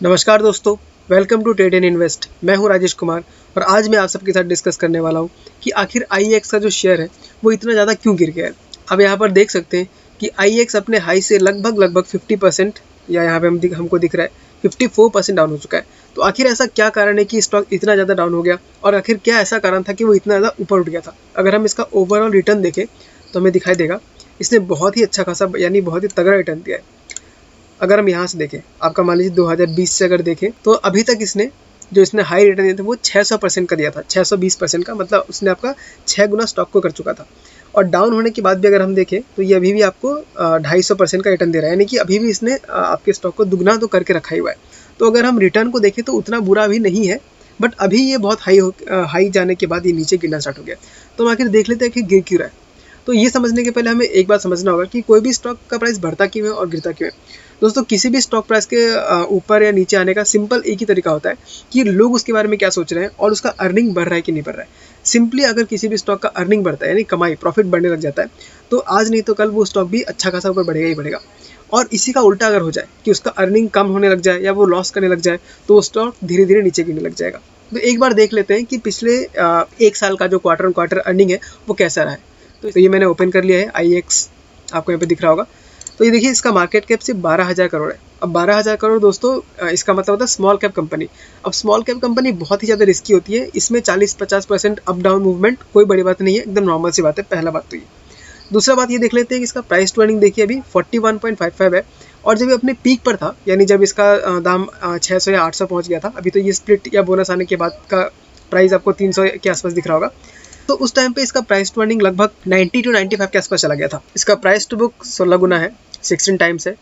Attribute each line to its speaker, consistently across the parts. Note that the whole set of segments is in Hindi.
Speaker 1: नमस्कार दोस्तों, welcome to Trade and Invest. मैं हूं राजेश कुमार और आज मैं आप सबके साथ डिस्कस करने वाला हूं कि आखिर IEX का जो शेयर है वो इतना ज़्यादा क्यों गिर गया है। अब यहाँ पर देख सकते हैं कि IEX अपने हाई से लगभग 50% या यहाँ पे हमको दिख रहा है 54% डाउन हो चुका है। तो आखिर ऐसा क्या कारण है कि स्टॉक इतना ज़्यादा डाउन हो गया और आखिर क्या ऐसा कारण था कि वो इतना ज़्यादा ऊपर उठ गया था। अगर हम इसका ओवरऑल रिटर्न देखें तो हमें दिखाई देगा इसने बहुत ही अच्छा खासा यानी बहुत ही तगड़ा रिटर्न दिया है। अगर हम यहाँ से देखें, आपका मान लीजिए 2020 से अगर देखें तो अभी तक इसने हाई रिटर्न दिया था वो 600% का दिया था, 620% का, मतलब उसने आपका 6 गुना स्टॉक को कर चुका था। और डाउन होने के बाद भी अगर हम देखें तो ये अभी भी आपको 250% का रिटर्न दे रहा है, यानी कि अभी भी इसने आपके स्टॉक को दुगना तो करके रखा ही हुआ है। तो अगर हम रिटर्न को देखें तो उतना बुरा भी नहीं है, बट अभी ये बहुत हाई जाने के बाद ये नीचे गिरना स्टार्ट हो गया। तो हम आखिर देख लेते हैं कि गिर क्यों रहा है। तो ये समझने के पहले हमें एक बात समझना होगा कि कोई भी स्टॉक का प्राइस बढ़ता क्यों है और गिरता क्यों है। दोस्तों, किसी भी स्टॉक प्राइस के ऊपर या नीचे आने का सिंपल एक ही तरीका होता है कि लोग उसके बारे में क्या सोच रहे हैं और उसका अर्निंग बढ़ रहा है कि नहीं बढ़ रहा है। सिंपली अगर किसी भी स्टॉक का अर्निंग बढ़ता है यानी कमाई प्रॉफिट बढ़ने लग जाता है तो आज नहीं तो कल वो स्टॉक भी अच्छा खासा ऊपर बढ़ेगा ही बढ़ेगा। और इसी का उल्टा अगर हो जाए कि उसका अर्निंग कम होने लग जाए या वो लॉस करने लग जाए तो वो स्टॉक धीरे धीरे नीचे गिरने लग जाएगा। तो एक बार देख लेते हैं कि पिछले एक साल का जो क्वार्टर ऑन क्वार्टर अर्निंग है वो कैसा रहा है। तो ये मैंने ओपन कर लिया है IEX, आपको यहाँ पे दिख रहा होगा। तो ये देखिए, इसका मार्केट कैप सिर्फ 12,000 करोड़ है। अब 12,000 करोड़ दोस्तों, इसका मतलब होता है स्मॉल कैप कंपनी। अब स्मॉल कैप कंपनी बहुत ही ज़्यादा रिस्की होती है, इसमें 40-50% अप डाउन मूवमेंट कोई बड़ी बात नहीं है, एकदम नॉर्मल सी बात है। पहला बात तो ये। दूसरा बात ये देख लेते हैं कि इसका प्राइस टू अर्निंग देखिए अभी 41.55 है। और जब ये अपने पीक पर था यानी जब इसका दाम 600 या 800 पहुँच गया था, अभी तो ये स्प्लिट या बोनस आने के बाद का प्राइस आपको 300 के आसपास दिख रहा होगा। तो उस टाइम पे इसका प्राइस टू अर्निंग लगभग 90 to 95 के आसपास चला गया था। इसका प्राइस टू बुक 16 गुना है, 16 टाइम्स है।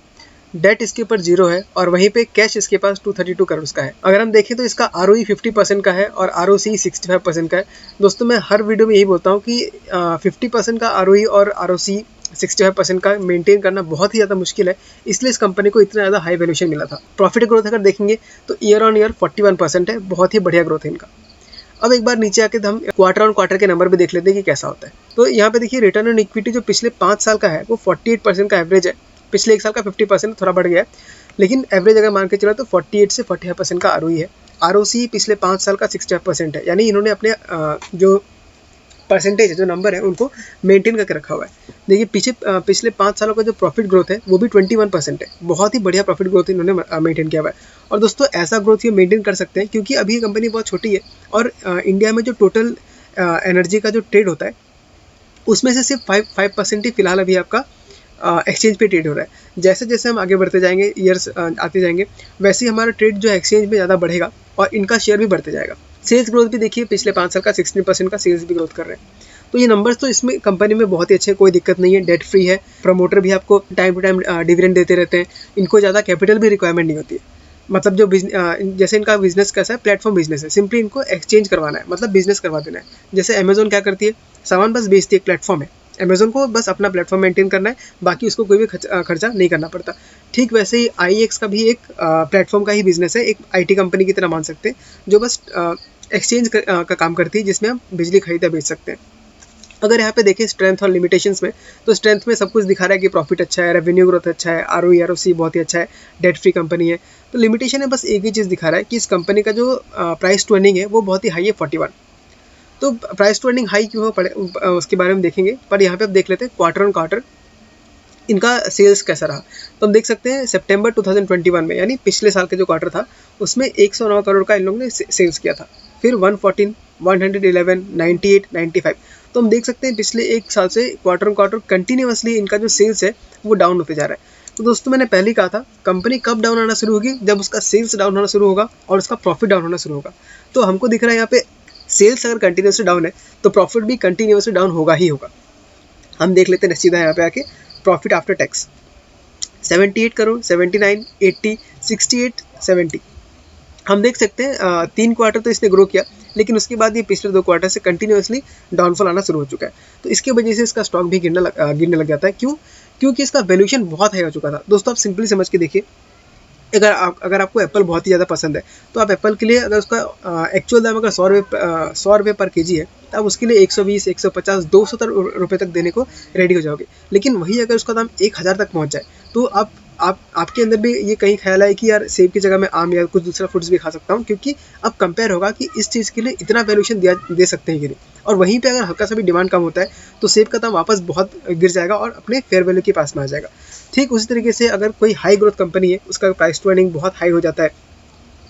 Speaker 1: डेट इसके ऊपर 0 है और वहीं पे कैश इसके पास 232 करोड़ का है। अगर हम देखें तो इसका ROE 50% का है और ROC 65% का है। दोस्तों, मैं हर वीडियो में यही बोलता हूँ कि 50% का ROE और ROC 65% का मेंटेन करना बहुत ही ज़्यादा मुश्किल है, इसलिए इस कंपनी को इतना ज़्यादा हाई वैल्यूएशन मिला था। प्रॉफिट ग्रोथ अगर देखेंगे तो ईयर ऑन ईयर 41% है, बहुत ही बढ़िया ग्रोथ है इनका। अब एक बार नीचे आके हम क्वार्टर ऑन क्वार्टर के नंबर भी देख लेते हैं कि कैसा होता है। तो यहाँ पे देखिए, रिटर्न ऑन इक्विटी जो पिछले 5 साल का है वो 48% का एवरेज है। पिछले एक साल का 50% थोड़ा बढ़ गया है, लेकिन एवरेज अगर मान के चला तो 48 से 45% का ROE है। ROC पिछले 5 साल का 65% है, यानी इन्होंने अपने जो परसेंटेज है, जो नंबर है, उनको मेंटेन करके रखा हुआ है। देखिए पिछले 5 सालों का जो प्रॉफिट ग्रोथ है वो भी 21% है। बहुत ही बढ़िया प्रॉफिट ग्रोथ इन्होंने मेंटेन किया हुआ है। और दोस्तों, ऐसा ग्रोथ ये मेंटेन कर सकते हैं क्योंकि अभी ये कंपनी बहुत छोटी है और इंडिया में जो टोटल एनर्जी का जो ट्रेड होता है उसमें से सिर्फ 5% ही फिलहाल अभी आपका एक्सचेंज पे ट्रेड हो रहा है। जैसे जैसे हम आगे बढ़ते जाएंगे, ईयर्स आते जाएंगे, वैसे ही हमारा ट्रेड जो एक्सचेंज में ज़्यादा बढ़ेगा और इनका शेयर भी बढ़ते जाएगा। सेल्स ग्रोथ भी देखिए, पिछले 5 साल का 16% का सेल्स भी ग्रोथ कर रहे हैं। तो ये नंबर्स तो इसमें कंपनी में बहुत ही अच्छे, कोई दिक्कत नहीं है, डेट फ्री है। प्रमोटर भी आपको टाइम टू टाइम डिविडेंड देते रहते हैं। इनको ज़्यादा कैपिटल भी रिक्वायरमेंट नहीं होती है। मतलब जो जैसे इनका बिजनेस कैसा है, प्लेटफॉर्म बिजनेस है, सिंपली इनको एक्सचेंज करवाना है, मतलब बिजनेस करवा देना है। जैसे अमेजोन क्या करती है, सामान बस बेचती है, एक प्लेटफॉर्म है। अमेजोन को बस अपना प्लेटफॉर्म मेंटेन करना है, बाकी उसको कोई भी खर्चा नहीं करना पड़ता। ठीक वैसे ही IEX का भी एक प्लेटफॉर्म का ही बिजनेस है, एक IT कंपनी की तरह मान सकते हैं, जो बस एक्सचेंज का काम करती है, जिसमें हम बिजली खरीद या बेच सकते हैं। अगर यहाँ पे देखें स्ट्रेंथ और लिमिटेशंस में, तो स्ट्रेंथ में सब कुछ दिखा रहा है कि प्रॉफिट अच्छा है, रेवेन्यू ग्रोथ अच्छा है, ROE ROC बहुत ही अच्छा है, डेट फ्री कंपनी है। तो लिमिटेशन है बस एक ही चीज़ दिखा रहा है कि इस कंपनी का जो प्राइस टू अर्निंग है वो बहुत ही हाई है, 41। तो प्राइस टू अर्निंग हाई क्यों हो पड़े उसके बारे में देखेंगे, पर यहाँ पे आप देख लेते हैं क्वार्टर ऑन क्वार्टर इनका सेल्स कैसा रहा। तो हम देख सकते हैं सितंबर 2021 में, यानी पिछले साल का जो क्वार्टर था, उसमें 109 करोड़ का इन लोगों ने सेल्स किया था। फिर 114, 111, 98, 95। तो हम देख सकते हैं पिछले एक साल से क्वार्टर ऑन क्वार्टर कंटिन्यूसली इनका जो सेल्स है वो डाउन होते जा रहा है। तो दोस्तों, मैंने पहले ही कहा था, कंपनी कब डाउन आना शुरू होगी, जब उसका सेल्स डाउन होना शुरू होगा और उसका प्रॉफिट डाउन होना शुरू होगा। तो हमको दिख रहा है यहाँ पे सेल्स अगर कंटिन्यूसली डाउन है तो प्रॉफिट भी कंटिन्यूसली डाउन होगा ही होगा। हम देख लेते हैं सीधा यहाँ पे आके प्रॉफिट आफ्टर टैक्स 78 करोड़, 79, 80, 68, 70। हम देख सकते हैं 3 क्वार्टर तो इसने ग्रो किया, लेकिन उसके बाद ये पिछले 2 क्वार्टर से कंटिन्यूसली डाउनफॉल आना शुरू हो चुका है। तो इसकी वजह से इसका स्टॉक भी गिरने लग जाता है। क्यों? क्योंकि इसका वैल्यूएशन बहुत हाई हो चुका था। दोस्तों, आप सिंपली समझ के देखिए, अगर आपको एप्पल बहुत ही ज़्यादा पसंद है तो आप एप्पल के लिए अगर उसका एक्चुअल दाम अगर 100 रुपये पर केजी है तो आप उसके लिए 120, 150, 200 रुपये तक देने को रेडी हो जाओगे। लेकिन वही अगर उसका दाम 1000 तक पहुंच जाए तो आपके अंदर भी ये कहीं ख्याल है कि यार सेब की जगह मैं आम या कुछ दूसरा फ्रूट्स भी खा सकता हूँ, क्योंकि अब कंपेयर होगा कि इस चीज़ के लिए इतना वैल्यूएशन दे सकते हैं कि नहीं, और वहीं पे अगर हल्का सा भी डिमांड कम होता है तो सेब का दाम वापस बहुत गिर जाएगा और अपने फेयर वैल्यू के पास में आ जाएगा। ठीक उसी तरीके से अगर कोई हाई ग्रोथ कंपनी है, उसका प्राइस टू अर्निंग बहुत हाई हो जाता है,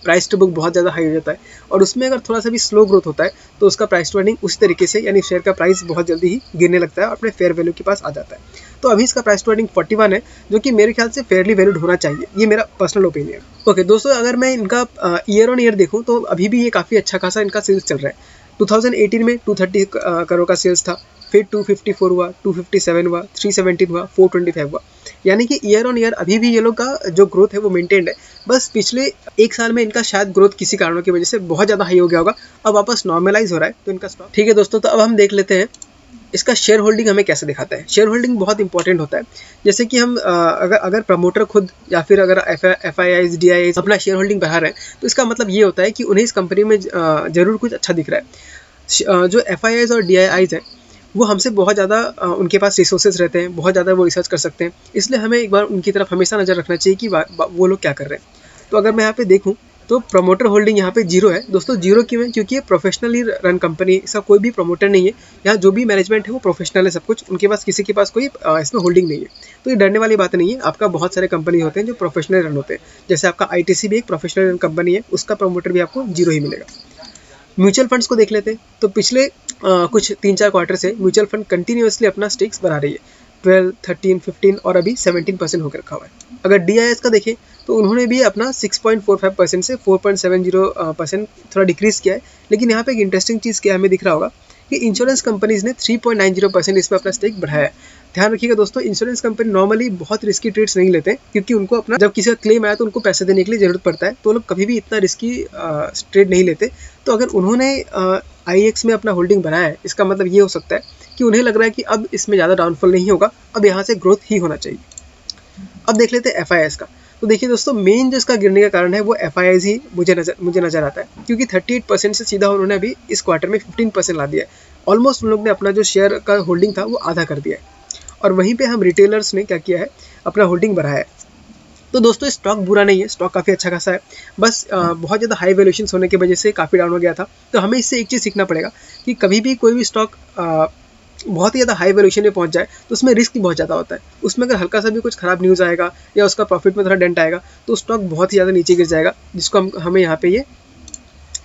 Speaker 1: प्राइस टू बुक बहुत ज़्यादा हाई हो जाता है, और उसमें अगर थोड़ा सा भी स्लो ग्रोथ होता है तो उसका प्राइस टू अर्निंग उसी तरीके से, यानी शेयर का प्राइस बहुत जल्दी ही गिरने लगता है और अपने फेयर वैल्यू के पास आ जाता है। तो अभी इसका प्राइस टू अर्निंग 41 है, जो कि मेरे ख्याल से फेयरली वैल्यूड होना चाहिए, ये मेरा पर्सनल ओपिनियन। ओके दोस्तों, अगर मैं इनका ईयर ऑन ईयर देखूँ तो अभी भी ये काफ़ी अच्छा खासा इनका सेल्स चल रहा है। 2018 में 230 करोड़ का सेल्स था, फिर 254 हुआ, 257 हुआ, 317 हुआ, 425 हुआ, यानी कि ईयर ऑन ईयर अभी भी ये लोग का जो ग्रोथ है वो मेंटेन्ड है। बस पिछले एक साल में इनका शायद ग्रोथ किसी कारणों की वजह से बहुत ज़्यादा हाई हो गया होगा, अब वापस नॉर्मलाइज हो रहा है तो इनका स्टॉक। ठीक है दोस्तों, तो अब हम देख लेते हैं इसका शेयर होल्डिंग हमें कैसे दिखाता है। शेयर होल्डिंग बहुत इंपॉर्टेंट होता है। जैसे कि हम अगर प्रमोटर खुद या फिर अगर FIIs DIIs अपना शेयर होल्डिंग बढ़ा रहे हैं तो इसका मतलब ये होता है कि उन्हें इस कंपनी में ज़रूर कुछ अच्छा दिख रहा है। जो FIIs और DIIs हैं वो हमसे बहुत ज़्यादा उनके पास रिसोर्सेज रहते हैं, बहुत ज़्यादा वो रिसर्च कर सकते हैं, इसलिए हमें एक बार उनकी तरफ हमेशा नज़र रखना चाहिए कि वो लोग क्या कर रहे हैं। तो अगर मैं यहाँ पे देखूँ तो प्रमोटर होल्डिंग यहाँ पे जीरो है। दोस्तों जीरो क्यों है? क्योंकि ये प्रोफेशनली रन कंपनी है, इसका कोई भी प्रमोटर नहीं है। यहाँ जो भी मैनेजमेंट है वो प्रोफेशनल है सब कुछ, उनके पास किसी के पास कोई इसमें होल्डिंग नहीं है। तो ये डरने वाली बात नहीं है। आपका बहुत सारे कंपनी होते हैं जो प्रोफेशनल रन होते हैं, जैसे आपका ITC भी एक प्रोफेशनल रन कंपनी है, उसका प्रमोटर भी आपको जीरो ही मिलेगा। म्यूचुअल फंड्स को देख लेते हैं तो पिछले कुछ 3-4 क्वार्टर से म्यूचुअल फंड कंटिन्यूसली अपना स्टेक्स बढ़ा रही है, 12, 13, 15 और अभी 17% होकर रखा हुआ है। अगर DIS का देखें तो उन्होंने भी अपना 6.45% से 4.70% थोड़ा डिक्रीज़ किया है। लेकिन यहाँ पे एक इंटरेस्टिंग चीज़ क्या हमें दिख रहा होगा कि इंश्योरेंस कंपनीज़ ने 3.90% इसमें अपना स्टेक बढ़ाया है। ध्यान रखिएगा दोस्तों, इंश्योरेंस कंपनी नॉर्मली बहुत रिस्की ट्रेड्स नहीं लेते, क्योंकि उनको अपना जब किसी का क्लेम आया तो उनको पैसे देने के लिए ज़रूरत पड़ता है, तो वो लोग कभी भी इतना रिस्की ट्रेड नहीं लेते। तो अगर उन्होंने IEX में अपना होल्डिंग बनाया है, इसका मतलब ये हो सकता है कि उन्हें लग रहा है कि अब इसमें ज़्यादा डाउनफॉल नहीं होगा, अब यहाँ से ग्रोथ ही होना चाहिए। अब देख लेते हैं FIIs का। तो देखिए दोस्तों, मेन जो इसका गिरने का कारण है वो FIIs ही मुझे नज़र आता है, क्योंकि 38% से सीधा उन्होंने अभी इस क्वार्टर में 15% ला दिया है। ऑलमोस्ट उन लोग ने अपना जो शेयर का होल्डिंग था वो आधा कर दिया है, और वहीं पे हम रिटेलर्स ने क्या किया है, अपना होल्डिंग बढ़ाया है। तो दोस्तों स्टॉक बुरा नहीं है, स्टॉक काफ़ी अच्छा खासा है, बस बहुत ज़्यादा हाई वैल्यूएशन होने की वजह से काफ़ी डाउन हो गया था। तो हमें इससे एक चीज़ सीखना पड़ेगा कि कभी भी कोई भी स्टॉक बहुत ही ज़्यादा हाई वैल्यूएशन में पहुंच जाए तो उसमें रिस्क बहुत ज़्यादा होता है। उसमें अगर हल्का सा भी कुछ खराब न्यूज़ आएगा या उसका प्रॉफिट में थोड़ा डेंट आएगा तो स्टॉक बहुत ही ज़्यादा नीचे गिर जाएगा, जिसको हमें यहाँ पे ये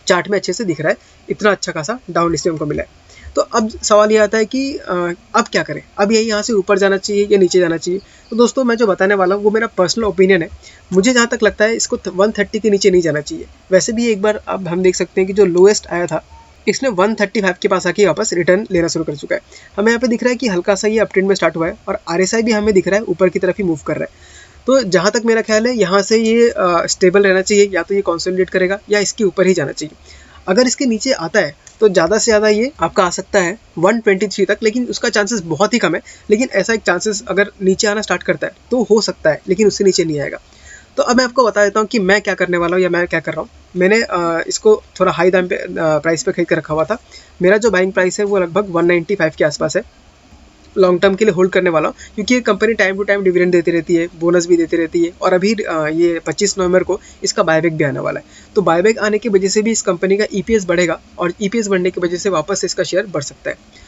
Speaker 1: चार्ट में अच्छे से दिख रहा है, इतना अच्छा खासा डाउन इसलिए हमको मिला है। तो अब सवाल ये आता है कि अब क्या करें, अब यही यहाँ से ऊपर जाना चाहिए या नीचे जाना चाहिए। तो दोस्तों मैं जो बताने वाला हूँ वो मेरा पर्सनल ओपिनियन है। मुझे जहाँ तक लगता है इसको 130 के नीचे नहीं जाना चाहिए। वैसे भी एक बार अब हम देख सकते हैं कि जो लोएस्ट आया था इसने 135 के पास आके वापस रिटर्न लेना शुरू कर चुका है। हमें यहाँ पे दिख रहा है कि हल्का सा ये अपट्रेंड में स्टार्ट हुआ है, और RSI भी हमें दिख रहा है ऊपर की तरफ ही मूव कर रहा है। तो जहाँ तक मेरा ख्याल है यहाँ से ये स्टेबल रहना चाहिए, या तो ये कंसोलिडेट करेगा या इसके ऊपर ही जाना चाहिए। अगर इसके नीचे आता है तो ज़्यादा से ज़्यादा ये आपका आ सकता है 123 तक, लेकिन उसका चांसेस बहुत ही कम है। लेकिन ऐसा एक चांसेस अगर नीचे आना स्टार्ट करता है तो हो सकता है, लेकिन उससे नीचे नहीं आएगा। तो अब मैं आपको बता देता हूँ कि मैं क्या करने वाला हूँ या मैं क्या कर रहा हूँ। मैंने इसको थोड़ा हाई दाम पे प्राइस पे खरीद कर रखा हुआ था। मेरा जो बाइंग प्राइस है वो लगभग 195 के आसपास है। लॉन्ग टर्म के लिए होल्ड करने वाला हूँ, क्योंकि ये company time to time dividend देती रहती है, बोनस भी देती रहती है, और अभी ये 25 नवंबर को इसका बायबैक भी आने वाला है। तो बायबैक आने की वजह से भी इस कंपनी का EPS बढ़ेगा, और EPS बढ़ने की वजह से वापस इसका शेयर बढ़ सकता है।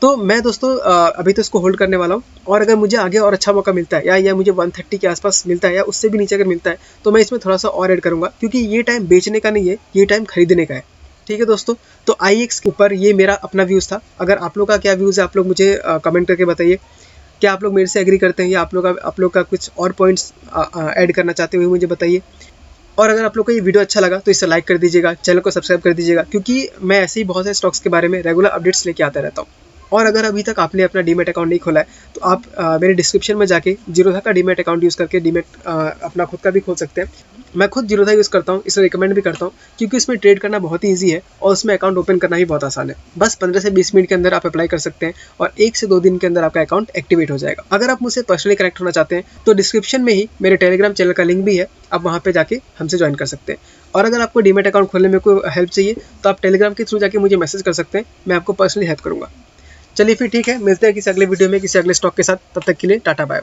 Speaker 1: तो मैं दोस्तों अभी तो इसको होल्ड करने वाला हूँ, और अगर मुझे आगे और अच्छा मौका मिलता है या मुझे 130 के आसपास मिलता है या उससे भी नीचे अगर मिलता है तो मैं इसमें थोड़ा सा और ऐड करूँगा, क्योंकि ये टाइम बेचने का नहीं है, ये टाइम खरीदने का है। ठीक है दोस्तों, तो IEX के ऊपर ये मेरा अपना व्यूज़ था। अगर आप लोग का क्या व्यूज़ है आप लोग मुझे कमेंट करके बताइए। क्या आप लोग मेरे से एग्री करते हैं या आप लोग का कुछ और पॉइंट्स ऐड करना चाहते हुए मुझे बताइए। और अगर आप लोग को ये वीडियो अच्छा लगा तो इसे लाइक कर दीजिएगा, चैनल को सब्सक्राइब कर दीजिएगा, क्योंकि मैं ऐसे ही बहुत सारे स्टॉक्स के बारे में रेगुलर अपडेट्स लेके आता रहता हूँ। और अगर अभी तक आपने अपना डीमैट अकाउंट नहीं खोला है तो आप मेरे डिस्क्रिप्शन में जाके जीरोधा का डीमैट अकाउंट यूज़ करके डीमैट अपना खुद का भी खोल सकते हैं। मैं खुद जीरोधा यूज़ करता हूँ, इसे रिकमेंड भी करता हूँ, क्योंकि इसमें ट्रेड करना बहुत ही ईजी है और उसमें अकाउंट ओपन करना भी बहुत आसान है। बस 15 से 20 मिनट के अंदर आप अप्लाई कर सकते हैं और 1 से 2 दिन के अंदर आपका अकाउंट एक्टिवेट हो जाएगा। अगर आप मुझसे पर्सनली कनेक्ट होना चाहते हैं तो डिस्क्रिप्शन में ही मेरे टेलीग्राम चैनल का लिंक भी है, आप वहाँ पे जाके हमसे ज्वाइन कर सकते हैं। और अगर आपको डीमैट अकाउंट खोलने में कोई हेल्प चाहिए तो आप टेलीग्राम के थ्रू जाके मुझे मैसेज कर सकते हैं, मैं आपको पर्सनली हेल्प करूँगा। चलिए फिर ठीक है, मिलते हैं किसी अगले वीडियो में किसी अगले स्टॉक के साथ। तब तक के लिए टाटा बाय बाय।